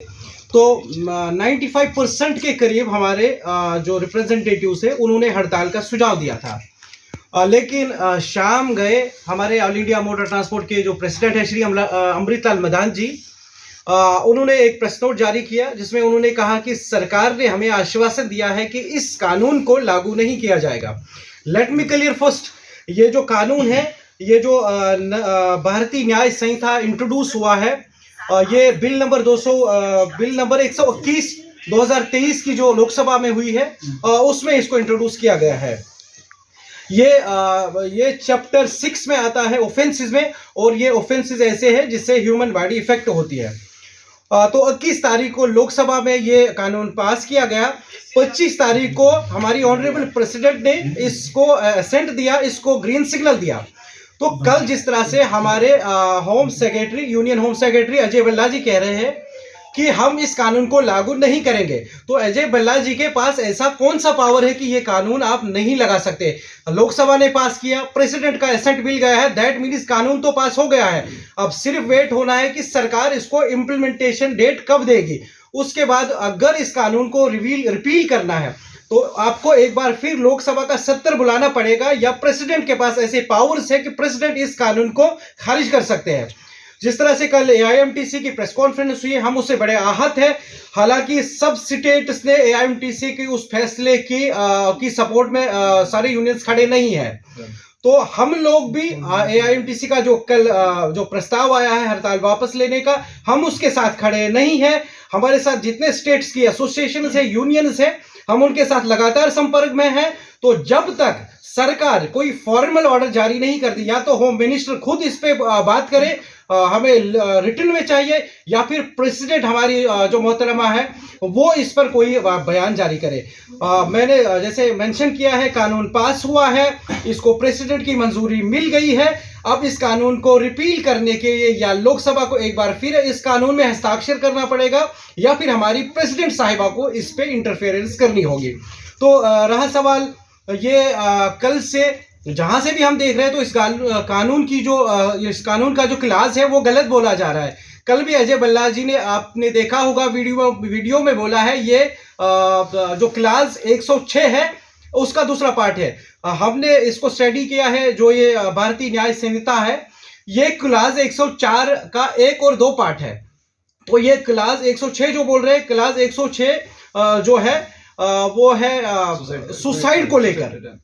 तो 95% के करीब हमारे जो रिप्रेजेंटेटिव्स है उन्होंने हड़ताल का सुझाव दिया था। लेकिन शाम गए हमारे ऑल इंडिया मोटर ट्रांसपोर्ट के जो प्रेसिडेंट है श्री अमृतलाल मदान जी, उन्होंने एक प्रेस नोट जारी किया जिसमें उन्होंने कहा कि सरकार ने हमें आश्वासन दिया है कि इस कानून को लागू नहीं किया जाएगा। लेट मी क्लियर फर्स्ट, ये जो कानून है, ये जो भारतीय न्याय संहिता इंट्रोड्यूस हुआ है, ये बिल नंबर 121 2023 की जो लोकसभा में हुई है, उसमें इसको इंट्रोड्यूस किया गया है। ये चैप्टर 6 में आता है ऑफेंसेस में, और ये ऑफेंसेस ऐसे हैं जिससे ह्यूमन बॉडी इफेक्ट होती है। तो 21 तारीख को लोकसभा में ये कानून पास किया गया। 25 तारीख को हमारी ऑनरेबल प्रेसिडेंट ने इसको असेंट दिया, इसको ग्रीन सिग्नल दिया। तो कल जिस तरह से हमारे home secretary, union home secretary Ajay Bhalla ji कह रहे हैं कि हम इस कानून को लागू नहीं करेंगे, तो अजय भल्ला जी के पास ऐसा कौन सा पावर है कि ये कानून आप नहीं लगा सकते? लोकसभा ने पास किया, प्रेसिडेंट का एसेंट मिल गया है, दैट मीन्स कानून तो पास हो गया है। अब सिर्फ वेट होना है कि सरकार इसको इम्प्लीमेंटेशन डेट कब देगी। उसके बाद अगर इस कानून को रिपील करना है तो आपको एक बार फिर लोकसभा का सत्र बुलाना पड़ेगा, या प्रेसिडेंट के पास ऐसे पावर्स है कि प्रेसिडेंट इस कानून को खारिज कर सकते हैं। जिस तरह से कल AIMTC की प्रेस कॉन्फ्रेंस हुई, हम उससे बड़े आहत हैं। हालांकि सब स्टेट्स ने AIMTC की उस फैसले की सपोर्ट में सारे यूनियंस खड़े नहीं है। तो हम लोग भी AIMTC का जो कल जो प्रस्ताव आया है हड़ताल वापस लेने का, हम उसके साथ खड़े नहीं हैं। हमारे साथ जितने स्टेट्स की एसोसिएशन है, यूनियंस है, हम उनके साथ लगातार संपर्क में हैं। तो जब तक सरकार कोई फॉर्मल ऑर्डर जारी नहीं करती, या तो होम मिनिस्टर खुद इस पे बात करे, हमें रिटन में चाहिए, या फिर प्रेसिडेंट हमारी जो मोहतरमा है वो इस पर कोई बयान जारी करे। मैंने जैसे मेंशन किया है, कानून पास हुआ है, इसको प्रेसिडेंट की मंजूरी मिल गई है। अब इस कानून को रिपील करने के लिए या लोकसभा को एक बार फिर इस कानून में हस्ताक्षर करना पड़ेगा, या फिर हमारी प्रेसिडेंट साहिबा को इस पे इंटरफेरेंस करनी होगी। तो रहा सवाल ये कल से जहां से भी हम देख रहे हैं, तो इस कानून की इस कानून का जो क्लास है वो गलत बोला जा रहा है। कल भी अजय भल्ला जी ने, आपने देखा होगा वीडियो में बोला है, ये जो क्लास 106 है उसका दूसरा पार्ट है। हमने इसको स्टडी किया है, जो ये भारतीय न्याय संहिता है, ये क्लास 104 का 1 और 2 पार्ट है। तो ये क्लास 106 जो बोल रहे हैं, क्लास 106 जो है वो है सुसाइड को लेकर।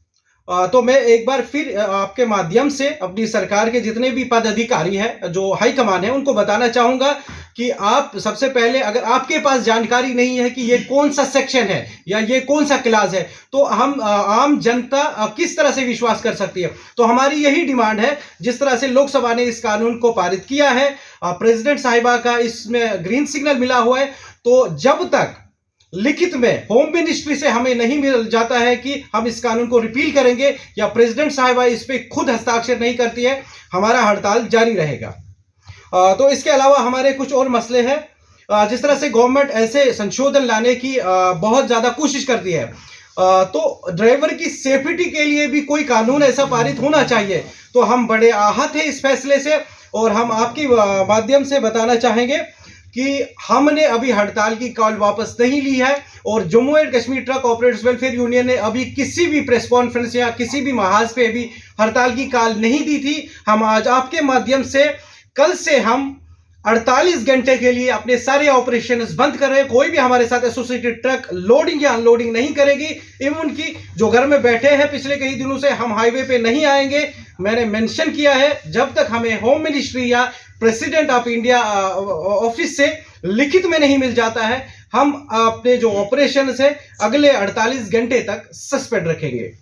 तो मैं एक बार फिर आपके माध्यम से अपनी सरकार के जितने भी पदाधिकारी हैं, जो हाई कमान है, उनको बताना चाहूंगा कि आप सबसे पहले, अगर आपके पास जानकारी नहीं है कि ये कौन सा सेक्शन है या ये कौन सा क्लास है, तो हम आम जनता किस तरह से विश्वास कर सकती है। तो हमारी यही डिमांड है, जिस तरह से लोकसभा ने इस कानून को पारित किया है, प्रेसिडेंट साहिबा का इसमें ग्रीन सिग्नल मिला हुआ है, तो जब तक लिखित में होम मिनिस्ट्री से हमें नहीं मिल जाता है कि हम इस कानून को रिपील करेंगे, या प्रेसिडेंट साहिबा इस पे खुद हस्ताक्षर नहीं करती है, हमारा हड़ताल जारी रहेगा। तो इसके अलावा हमारे कुछ और मसले हैं। जिस तरह से गवर्नमेंट ऐसे संशोधन लाने की बहुत ज्यादा कोशिश करती है, तो ड्राइवर की सेफ्टी के लिए भी कोई कानून ऐसा पारित होना चाहिए। तो हम बड़े आहत हैं इस फैसले से, और हम आपके माध्यम से बताना चाहेंगे कि हमने अभी हड़ताल की कॉल वापस नहीं ली है, और Jammu and Kashmir truck operators welfare union ने अभी किसी भी प्रेस कॉन्फ्रेंस या किसी भी महाज पे भी हड़ताल की कॉल नहीं दी थी। हम आज आपके माध्यम से, कल से हम 48 घंटे के लिए अपने सारे ऑपरेशंस बंद कर रहे हैं। कोई भी हमारे साथ एसोसिएटेड ट्रक लोडिंग या अनलोडिंग नहीं करेगी। इवन की जो घर में बैठे हैं पिछले कई दिनों से, हम हाईवे पे नहीं आएंगे। मैंने मेंशन किया है, जब तक हमें होम मिनिस्ट्री या प्रेसिडेंट ऑफ इंडिया ऑफिस से लिखित में नहीं मिल जाता है, हम अपने जो ऑपरेशन है अगले 48 घंटे तक सस्पेंड रखेंगे।